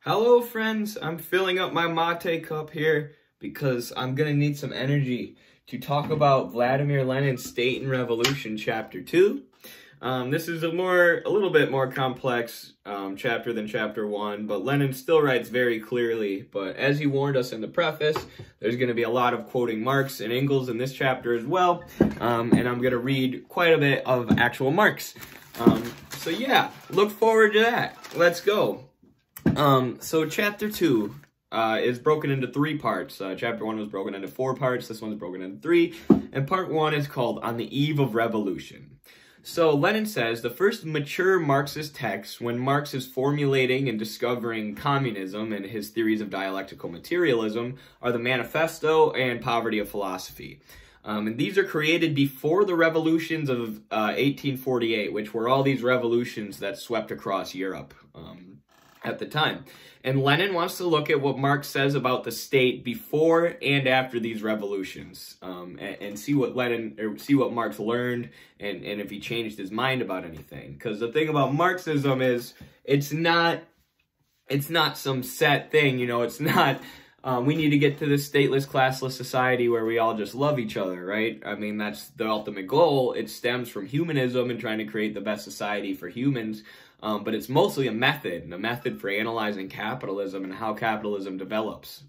Hello friends, I'm filling up my mate cup here because I'm gonna need some energy to talk about Vladimir Lenin's State and Revolution, Chapter 2. This is a little bit more complex chapter than Chapter 1, but Lenin still writes very clearly. But as he warned us in the preface, there's going to be a lot of quoting Marx and Engels in this chapter as well, and I'm going to read quite a bit of actual Marx. So yeah, look forward to that. Let's go. So Chapter 2 is broken into 3 parts. Chapter 1 was broken into 4 parts. This one's broken into 3. And Part 1 is called On the Eve of Revolution. So Lenin says the first mature Marxist texts, when Marx is formulating and discovering communism and his theories of dialectical materialism, are the Manifesto and Poverty of Philosophy. And these are created before the revolutions of 1848, which were all these revolutions that swept across Europe at the time. And Lenin wants to look at what Marx says about the state before and after these revolutions, and see what Marx learned, and if he changed his mind about anything. Because the thing about Marxism is it's not some set thing, you know. It's not we need to get to this stateless, classless society where we all just love each other, right? I mean, that's the ultimate goal. It stems from humanism and trying to create the best society for humans. But it's mostly a method for analyzing capitalism and how capitalism develops.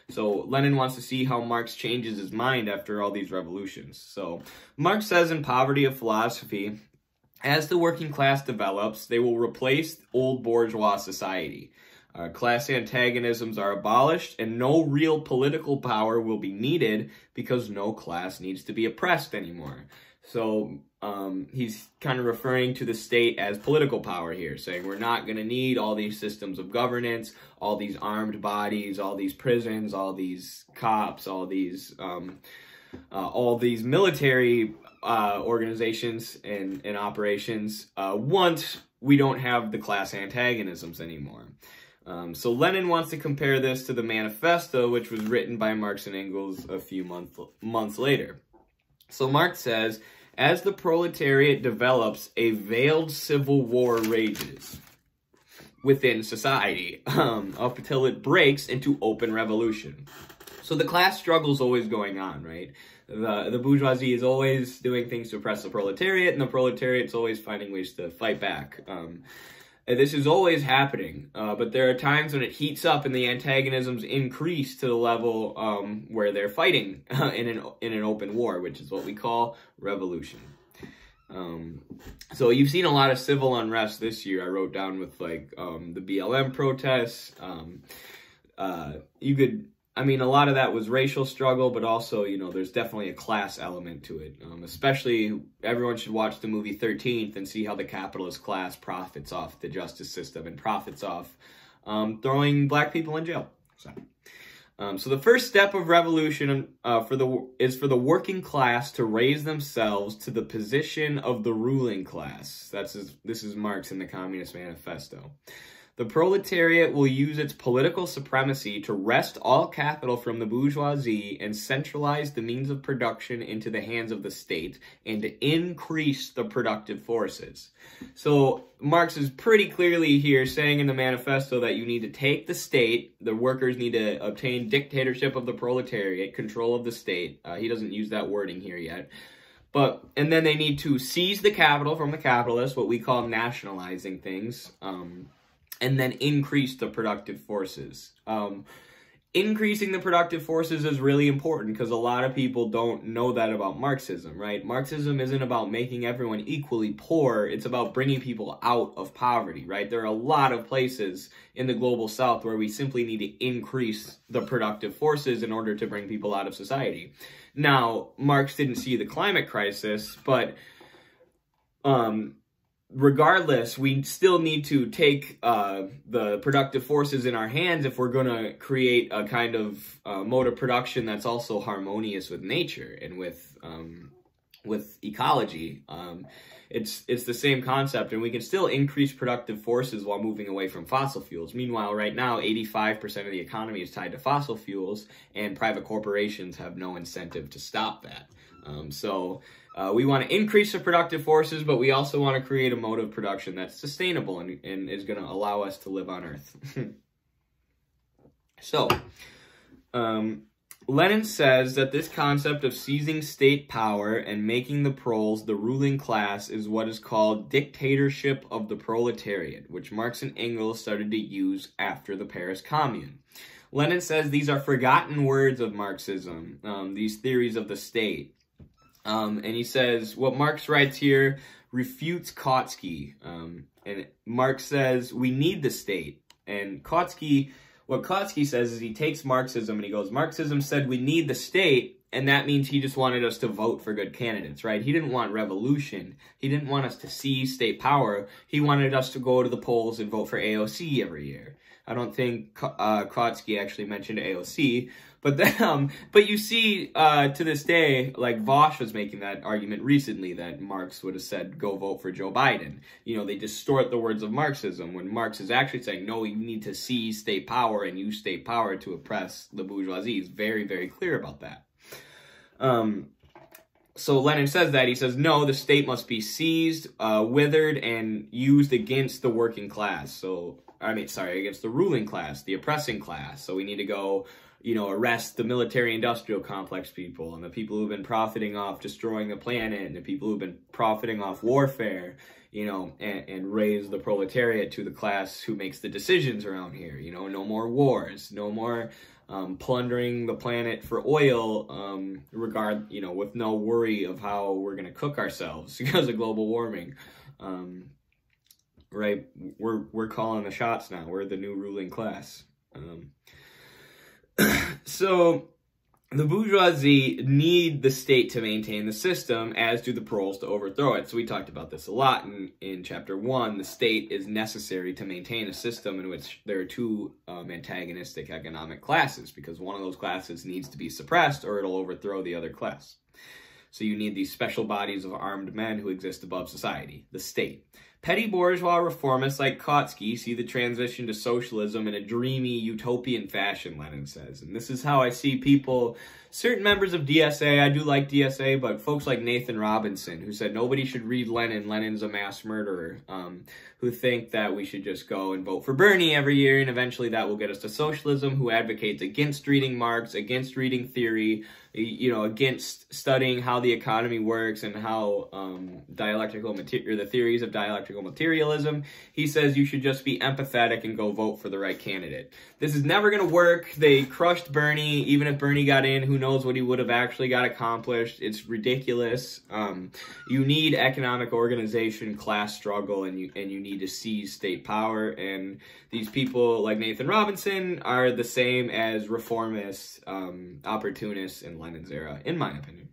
So Lenin wants to see how Marx changes his mind after all these revolutions. So Marx says in Poverty of Philosophy, as the working class develops, they will replace old bourgeois society. Class antagonisms are abolished, and no real political power will be needed because no class needs to be oppressed anymore. So he's kind of referring to the state as political power here, saying we're not going to need all these systems of governance, all these armed bodies, all these prisons, all these cops, all these military organizations and operations once we don't have the class antagonisms anymore. So Lenin wants to compare this to the Manifesto, which was written by Marx and Engels a few months later. So Marx says, as the proletariat develops, a veiled civil war rages within society up until it breaks into open revolution. So the class struggle is always going on, right? The bourgeoisie is always doing things to oppress the proletariat, and the proletariat's always finding ways to fight back. And this is always happening, but there are times when it heats up and the antagonisms increase to the level where they're fighting in an open war, which is what we call revolution. So you've seen a lot of civil unrest this year. I wrote down with like the BLM protests. A lot of that was racial struggle, but also, you know, there's definitely a class element to it. Especially, everyone should watch the movie 13th and see how the capitalist class profits off the justice system and profits off throwing black people in jail. So the first step of revolution is for the working class to raise themselves to the position of the ruling class. This is Marx in the Communist Manifesto. The proletariat will use its political supremacy to wrest all capital from the bourgeoisie and centralize the means of production into the hands of the state and to increase the productive forces. So Marx is pretty clearly here saying in the Manifesto that you need to take the state, the workers need to obtain dictatorship of the proletariat, control of the state. He doesn't use that wording here yet. And then they need to seize the capital from the capitalists, what we call nationalizing things, and then increase the productive forces. Increasing the productive forces is really important because a lot of people don't know that about Marxism, right? Marxism isn't about making everyone equally poor. It's about bringing people out of poverty, right? There are a lot of places in the global south where we simply need to increase the productive forces in order to bring people out of society. Now, Marx didn't see the climate crisis, but regardless, we still need to take the productive forces in our hands if we're going to create a kind of mode of production that's also harmonious with nature and with ecology. It's the same concept, and we can still increase productive forces while moving away from fossil fuels. Meanwhile, right now, 85% of the economy is tied to fossil fuels, and private corporations have no incentive to stop that. We want to increase the productive forces, but we also want to create a mode of production that's sustainable and is going to allow us to live on Earth. So, Lenin says that this concept of seizing state power and making the proles the ruling class is what is called dictatorship of the proletariat, which Marx and Engels started to use after the Paris Commune. Lenin says these are forgotten words of Marxism, these theories of the state. And he says what Marx writes here refutes Kautsky. And Marx says we need the state. And what Kautsky says is he takes Marxism and he goes, Marxism said we need the state, and that means he just wanted us to vote for good candidates, right? He didn't want revolution. He didn't want us to seize state power. He wanted us to go to the polls and vote for AOC every year. I don't think Kautsky actually mentioned AOC, but you see to this day, like Vosh was making that argument recently that Marx would have said, go vote for Joe Biden. You know, they distort the words of Marxism when Marx is actually saying, no, you need to seize state power and use state power to oppress the bourgeoisie. He's very, very clear about that. So Lenin says that. He says, no, the state must be seized, withered, and used against the working class. Against the ruling class, the oppressing class. So we need to go, you know, arrest the military-industrial complex people and the people who've been profiting off destroying the planet and the people who've been profiting off warfare, you know, and raise the proletariat to the class who makes the decisions around here. You know, no more wars, no more plundering the planet for oil, with no worry of how we're going to cook ourselves because of global warming. Right, we're calling the shots now. We're the new ruling class. So the bourgeoisie need the state to maintain the system, as do the proles to overthrow it. So we talked about this a lot in chapter 1. The state is necessary to maintain a system in which there are two antagonistic economic classes, because one of those classes needs to be suppressed or it'll overthrow the other class. So you need these special bodies of armed men who exist above society, the state. Petty bourgeois reformists like Kautsky see the transition to socialism in a dreamy, utopian fashion, Lenin says. And this is how I see people, certain members of DSA, I do like DSA, but folks like Nathan Robinson, who said nobody should read Lenin, Lenin's a mass murderer, who think that we should just go and vote for Bernie every year, and eventually that will get us to socialism, who advocates against reading Marx, against reading theory, you know, against studying how the economy works and how the theories of dialectical materialism. He says you should just be empathetic and go vote for the right candidate. This is never going to work. They crushed Bernie. Even if Bernie got in, who knows what he would have actually got accomplished. It's ridiculous. You need economic organization, class struggle, and you need to seize state power. And these people like Nathan Robinson are the same as reformists, opportunists in Lenin's era, in my opinion.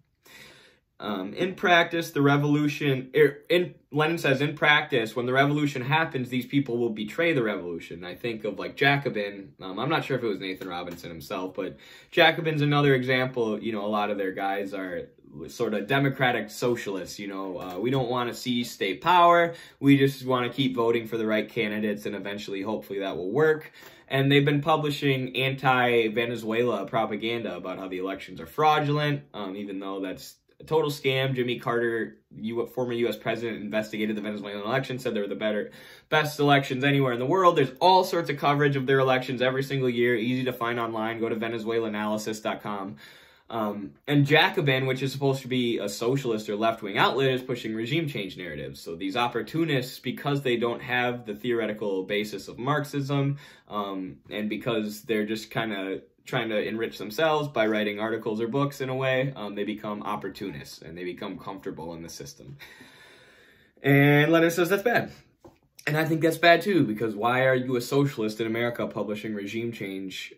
In practice, the revolution, Lenin says, in practice, when the revolution happens, these people will betray the revolution. I think of like Jacobin. I'm not sure if it was Nathan Robinson himself, but Jacobin's another example. You know, a lot of their guys are sort of democratic socialists. You know, we don't want to seize state power. We just want to keep voting for the right candidates, and eventually, hopefully, that will work. And they've been publishing anti-Venezuela propaganda about how the elections are fraudulent, even though that's a total scam. Jimmy Carter, former U.S. president, investigated the Venezuelan election, said they were the best elections anywhere in the world. There's all sorts of coverage of their elections every single year, easy to find online. Go to venezuelaanalysis.com. And Jacobin, which is supposed to be a socialist or left-wing outlet, is pushing regime change narratives. So these opportunists, because they don't have the theoretical basis of Marxism, and because they're just kind of trying to enrich themselves by writing articles or books in a way, they become opportunists, and they become comfortable in the system. And Lenin says that's bad. And I think that's bad too, because why are you a socialist in America publishing regime change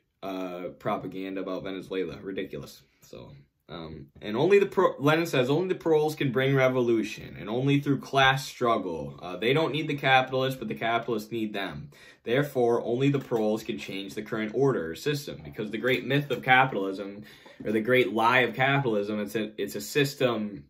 propaganda about Venezuela? Ridiculous. So, and Lenin says only the proles can bring revolution, and only through class struggle. They don't need the capitalists, but the capitalists need them. Therefore, only the proles can change the current order or system, because the great myth of capitalism, or the great lie of capitalism, it's a system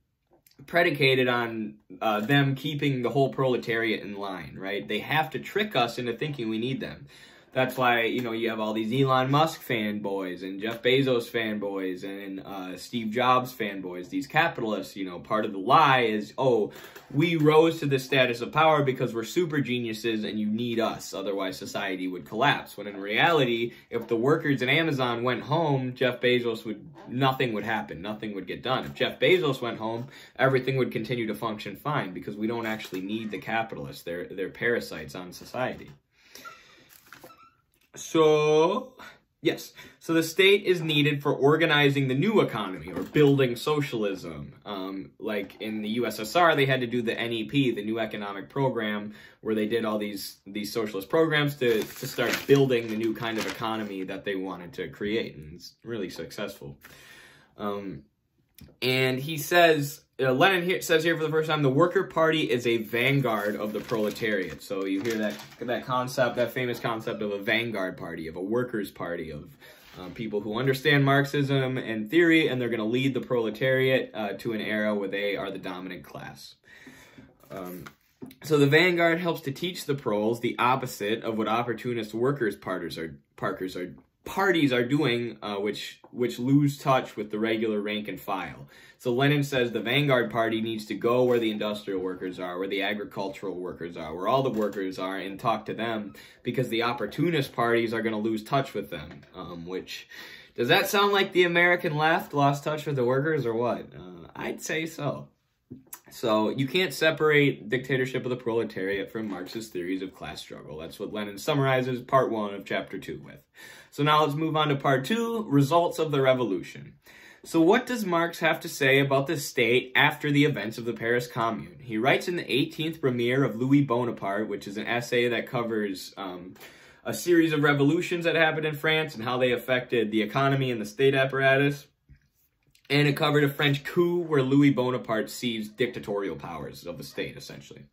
predicated on them keeping the whole proletariat in line, right? They have to trick us into thinking we need them. That's why, you know, you have all these Elon Musk fanboys and Jeff Bezos fanboys and Steve Jobs fanboys, these capitalists. You know, part of the lie is, oh, we rose to this status of power because we're super geniuses and you need us, otherwise society would collapse. When in reality, if the workers at Amazon went home, nothing would happen, nothing would get done. If Jeff Bezos went home, everything would continue to function fine because we don't actually need the capitalists. They're parasites on society. So, yes. So the state is needed for organizing the new economy or building socialism. Like in the USSR, they had to do the NEP, the New Economic Program, where they did all these socialist programs to start building the new kind of economy that they wanted to create. And it's really successful. And he says, Lenin says here for the first time, the Worker Party is a vanguard of the proletariat. So you hear that concept, that famous concept of a vanguard party, of a workers' party, of people who understand Marxism and theory, and they're going to lead the proletariat to an era where they are the dominant class. So the vanguard helps to teach the proles the opposite of what opportunist workers' parties are doing, which lose touch with the regular rank and file. So Lenin says the vanguard party needs to go where the industrial workers are, where the agricultural workers are, where all the workers are, and talk to them, because the opportunist parties are going to lose touch with them. Which, does that sound like the American left lost touch with the workers, or what? I'd say so. So you can't separate Dictatorship of the Proletariat from Marxist theories of class struggle. That's what Lenin summarizes part 1 of chapter 2 with. So now let's move on to part 2, results of the revolution. So what does Marx have to say about the state after the events of the Paris Commune? He writes in the 18th Premiere of Louis Bonaparte, which is an essay that covers a series of revolutions that happened in France and how they affected the economy and the state apparatus. And it covered a French coup where Louis Bonaparte seized dictatorial powers of the state, essentially.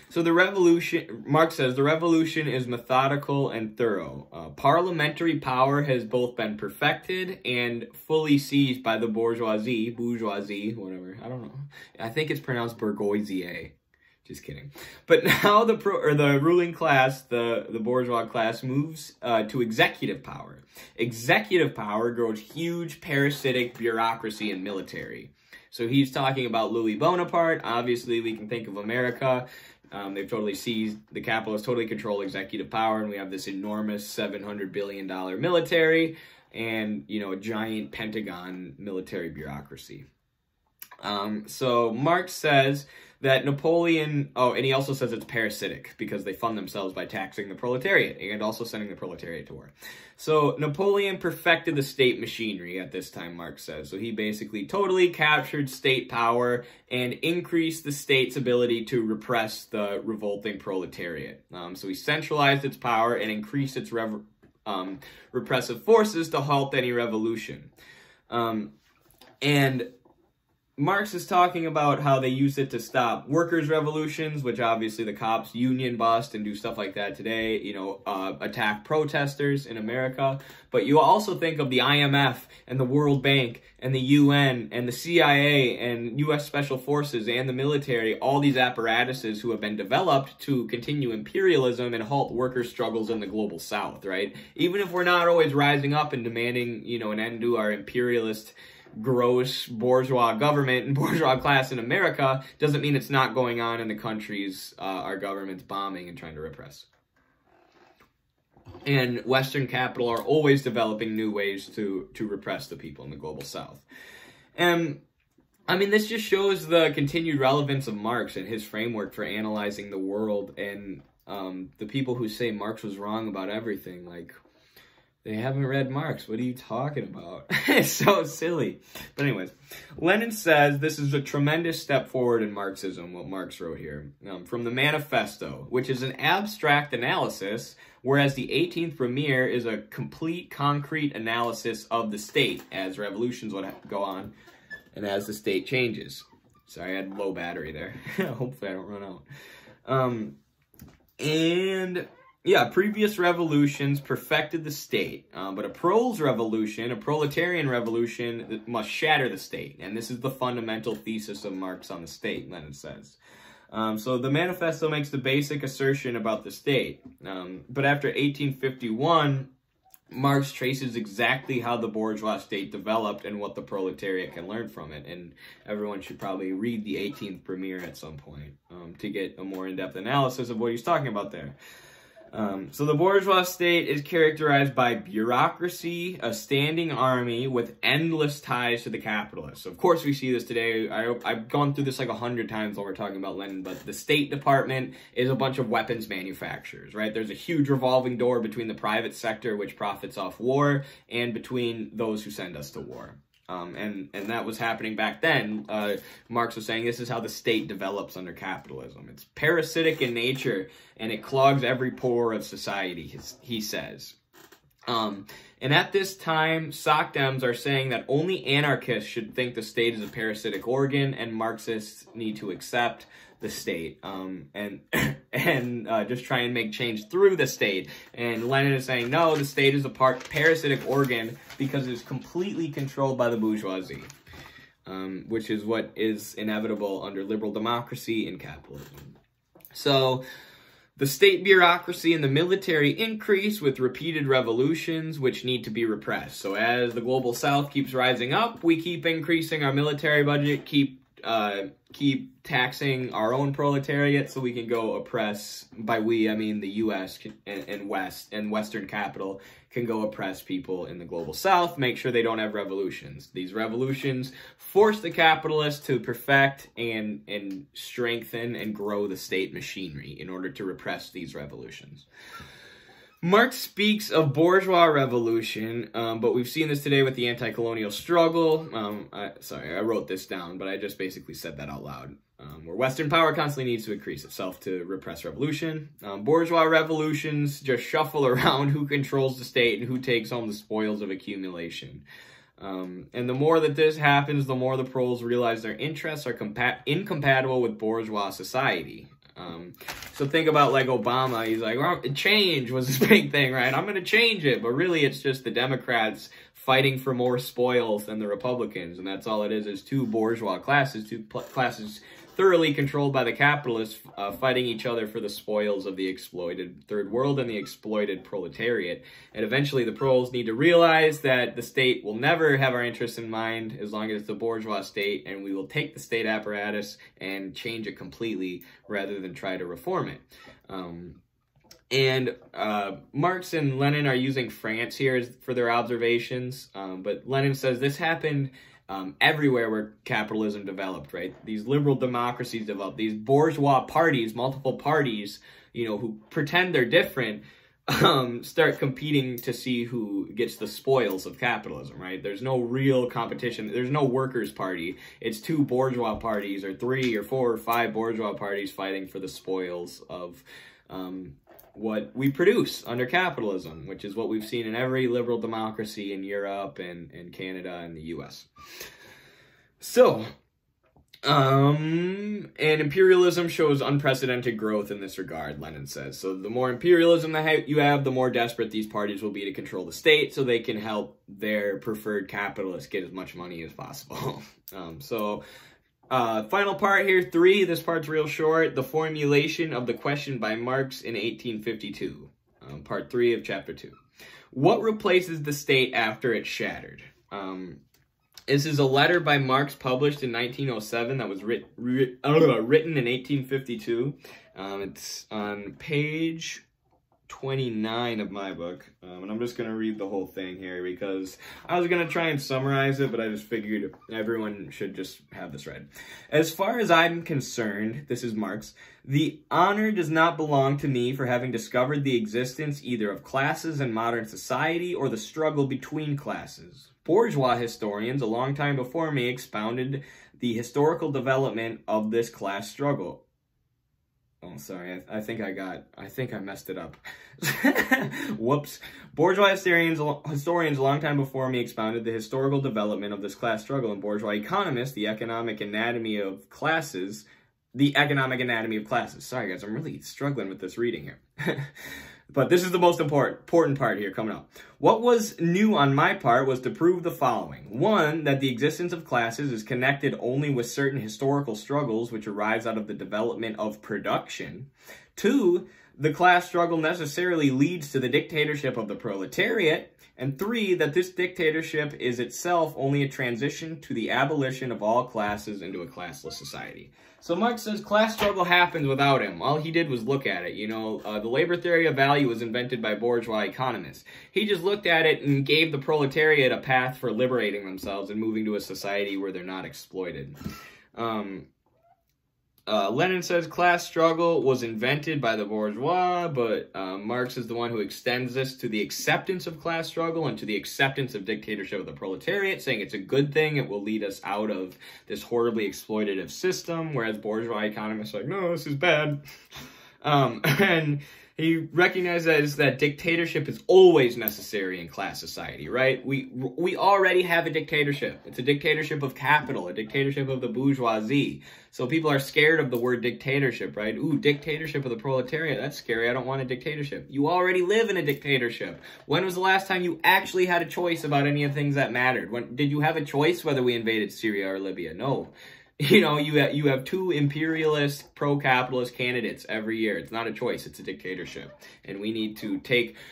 So the revolution, Marx says, the revolution is methodical and thorough. Parliamentary power has both been perfected and fully seized by the bourgeoisie, whatever, I don't know. I think it's pronounced bourgeoisie. Just kidding. But now the ruling class, the bourgeois class, moves to executive power. Executive power grows huge parasitic bureaucracy and military. So he's talking about Louis Bonaparte. Obviously, we can think of America. They've totally seized, the capitalists totally control executive power, and we have this enormous $700 billion military and, you know, a giant Pentagon military bureaucracy. So Marx says that Napoleon, and he also says it's parasitic because they fund themselves by taxing the proletariat and also sending the proletariat to war. So Napoleon perfected the state machinery at this time, Marx says. So he basically totally captured state power and increased the state's ability to repress the revolting proletariat. So he centralized its power and increased its repressive forces to halt any revolution. And Marx is talking about how they use it to stop workers' revolutions, which obviously the cops union bust and do stuff like that today, you know, attack protesters in America. But you also think of the IMF and the World Bank and the UN and the CIA and U.S. Special Forces and the military, all these apparatuses who have been developed to continue imperialism and halt worker struggles in the global South, right? Even if we're not always rising up and demanding, you know, an end to our imperialist gross bourgeois government and bourgeois class in America, doesn't mean it's not going on in the countries our government's bombing and trying to repress. And Western capital are always developing new ways to repress the people in the global South. And I mean, this just shows the continued relevance of Marx and his framework for analyzing the world, and the people who say Marx was wrong about everything, like, they haven't read Marx. What are you talking about? It's so silly. But anyways, Lenin says this is a tremendous step forward in Marxism, what Marx wrote here. From the Manifesto, which is an abstract analysis, whereas the 18th Premiere is a complete, concrete analysis of the state as revolutions would go on and as the state changes. Sorry, I had low battery there. Hopefully I don't run out. And yeah, previous revolutions perfected the state, but a proletarian revolution must shatter the state, and this is the fundamental thesis of Marx on the state, Lenin says. So the Manifesto makes the basic assertion about the state. But after 1851, Marx traces exactly how the bourgeois state developed and what the proletariat can learn from it. And everyone should probably read the 18th Premier at some point to get a more in-depth analysis of what he's talking about there. So the bourgeois state is characterized by bureaucracy, a standing army with endless ties to the capitalists. Of course, we see this today. I've gone through this like 100 times while we're talking about Lenin, but the State Department is a bunch of weapons manufacturers, right? There's a huge revolving door between the private sector, which profits off war, and between those who send us to war. And that was happening back then. Marx was saying this is how the state develops under capitalism. It's parasitic in nature, and it clogs every pore of society, he says. And at this time, SOCDEMs are saying that only anarchists should think the state is a parasitic organ, and Marxists need to accept the state and just try and make change through the state. And Lenin is saying, no, the state is a parasitic organ because it's completely controlled by the bourgeoisie, which is what is inevitable under liberal democracy and capitalism. So the state bureaucracy and the military increase with repeated revolutions, which need to be repressed. So as the global south keeps rising up, we keep increasing our military budget, keep taxing our own proletariat so we can go oppress, by we, I mean the U.S. and Western capital can go oppress people in the global south, make sure they don't have revolutions. These revolutions force the capitalists to perfect and strengthen and grow the state machinery in order to repress these revolutions. Marx speaks of bourgeois revolution, but we've seen this today with the anti-colonial struggle. Sorry, I wrote this down, but I just basically said that out loud. Where Western power constantly needs to increase itself to repress revolution. Bourgeois revolutions just shuffle around who controls the state and who takes home the spoils of accumulation. And the more that this happens, the more the proles realize their interests are incompatible with bourgeois society. So think about like Obama, he's like, well, change was his big thing, right? I'm going to change it. But really, it's just the Democrats fighting for more spoils than the Republicans. And that's all it is two bourgeois classes, two classes thoroughly controlled by the capitalists, fighting each other for the spoils of the exploited third world and the exploited proletariat. And eventually the proles need to realize that the state will never have our interests in mind as long as it's the bourgeois state, and we will take the state apparatus and change it completely rather than try to reform it. Marx and Lenin are using France here for their observations, but Lenin says this happened everywhere where capitalism developed, right? These liberal democracies developed. These bourgeois parties, multiple parties, who pretend they're different, start competing to see who gets the spoils of capitalism, right? There's no real competition. There's no workers' party. It's two bourgeois parties or 3 or 4 or 5 bourgeois parties fighting for the spoils of what we produce under capitalism, which is what we've seen in every liberal democracy in Europe and Canada and the US. So, and imperialism shows unprecedented growth in this regard, Lenin says. So the more imperialism that you have, the more desperate these parties will be to control the state so they can help their preferred capitalists get as much money as possible. Final part here, 3, this part's real short, the formulation of the question by Marx in 1852, part 3 of chapter 2. What replaces the state after it's shattered? This is a letter by Marx published in 1907 that was written in 1852. It's on page 29 of my book, and I'm just going to read the whole thing here because I was going to try and summarize it, but I just figured everyone should just have this read. As far as I'm concerned, this is Marx, the honor does not belong to me for having discovered the existence either of classes in modern society or the struggle between classes. Bourgeois historians a long time before me expounded the historical development of this class struggle. Oh, sorry, I think I messed it up. Whoops. Bourgeois historians a long time before me expounded the historical development of this class struggle, and bourgeois economists, the economic anatomy of classes. Sorry, guys, I'm really struggling with this reading here. But this is the most important part here coming up. What was new on my part was to prove the following. 1, that the existence of classes is connected only with certain historical struggles which arise out of the development of production. 2, the class struggle necessarily leads to the dictatorship of the proletariat. And 3, that this dictatorship is itself only a transition to the abolition of all classes into a classless society. So Marx says class struggle happens without him. All he did was look at it. You know, the labor theory of value was invented by bourgeois economists. He just looked at it and gave the proletariat a path for liberating themselves and moving to a society where they're not exploited. Lenin says class struggle was invented by the bourgeois, but Marx is the one who extends this to the acceptance of class struggle and to the acceptance of dictatorship of the proletariat, saying it's a good thing, it will lead us out of this horribly exploitative system, whereas bourgeois economists are like, no, this is bad. And he recognizes that dictatorship is always necessary in class society, right? We already have a dictatorship. It's a dictatorship of capital, a dictatorship of the bourgeoisie. So people are scared of the word dictatorship, right? Ooh, dictatorship of the proletariat. That's scary. I don't want a dictatorship. You already live in a dictatorship. When was the last time you actually had a choice about any of the things that mattered? When did you have a choice whether we invaded Syria or Libya? No. You know, you have 2 imperialist, pro-capitalist candidates every year. It's not a choice, it's a dictatorship. And we need to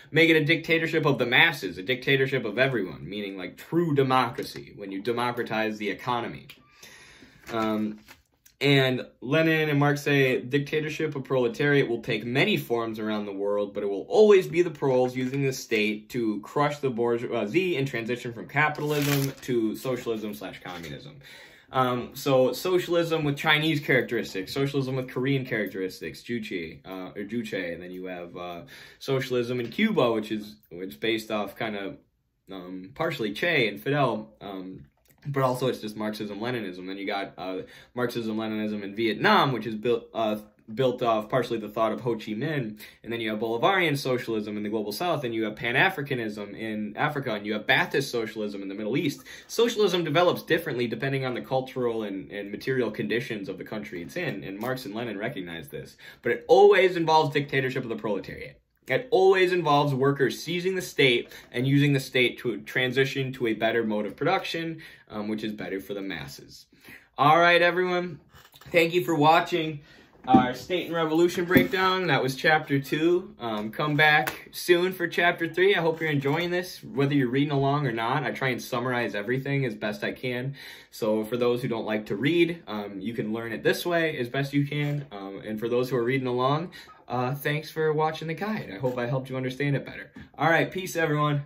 make it a dictatorship of the masses, a dictatorship of everyone, meaning like true democracy, when you democratize the economy. And Lenin and Marx say dictatorship of proletariat will take many forms around the world, but it will always be the proles using the state to crush the bourgeoisie and transition from capitalism to socialism/communism. So socialism with Chinese characteristics, socialism with Korean characteristics, Juche, and then you have socialism in Cuba, which is based off kind of partially Che and Fidel, but also it's just Marxism-Leninism. Then you got Marxism-Leninism in Vietnam, which is built off partially the thought of Ho Chi Minh, and then you have Bolivarian socialism in the Global South, and you have Pan-Africanism in Africa, and you have Ba'athist socialism in the Middle East. Socialism develops differently depending on the cultural and material conditions of the country it's in, and Marx and Lenin recognize this. But it always involves dictatorship of the proletariat. It always involves workers seizing the state and using the state to transition to a better mode of production, which is better for the masses. All right, everyone. Thank you for watching our State and Revolution breakdown. That was Chapter 2. Come back soon for Chapter 3. I hope you're enjoying this, whether you're reading along or not. I try and summarize everything as best I can. So for those who don't like to read, you can learn it this way as best you can. And for those who are reading along, thanks for watching the guide. I hope I helped you understand it better. All right, peace, everyone.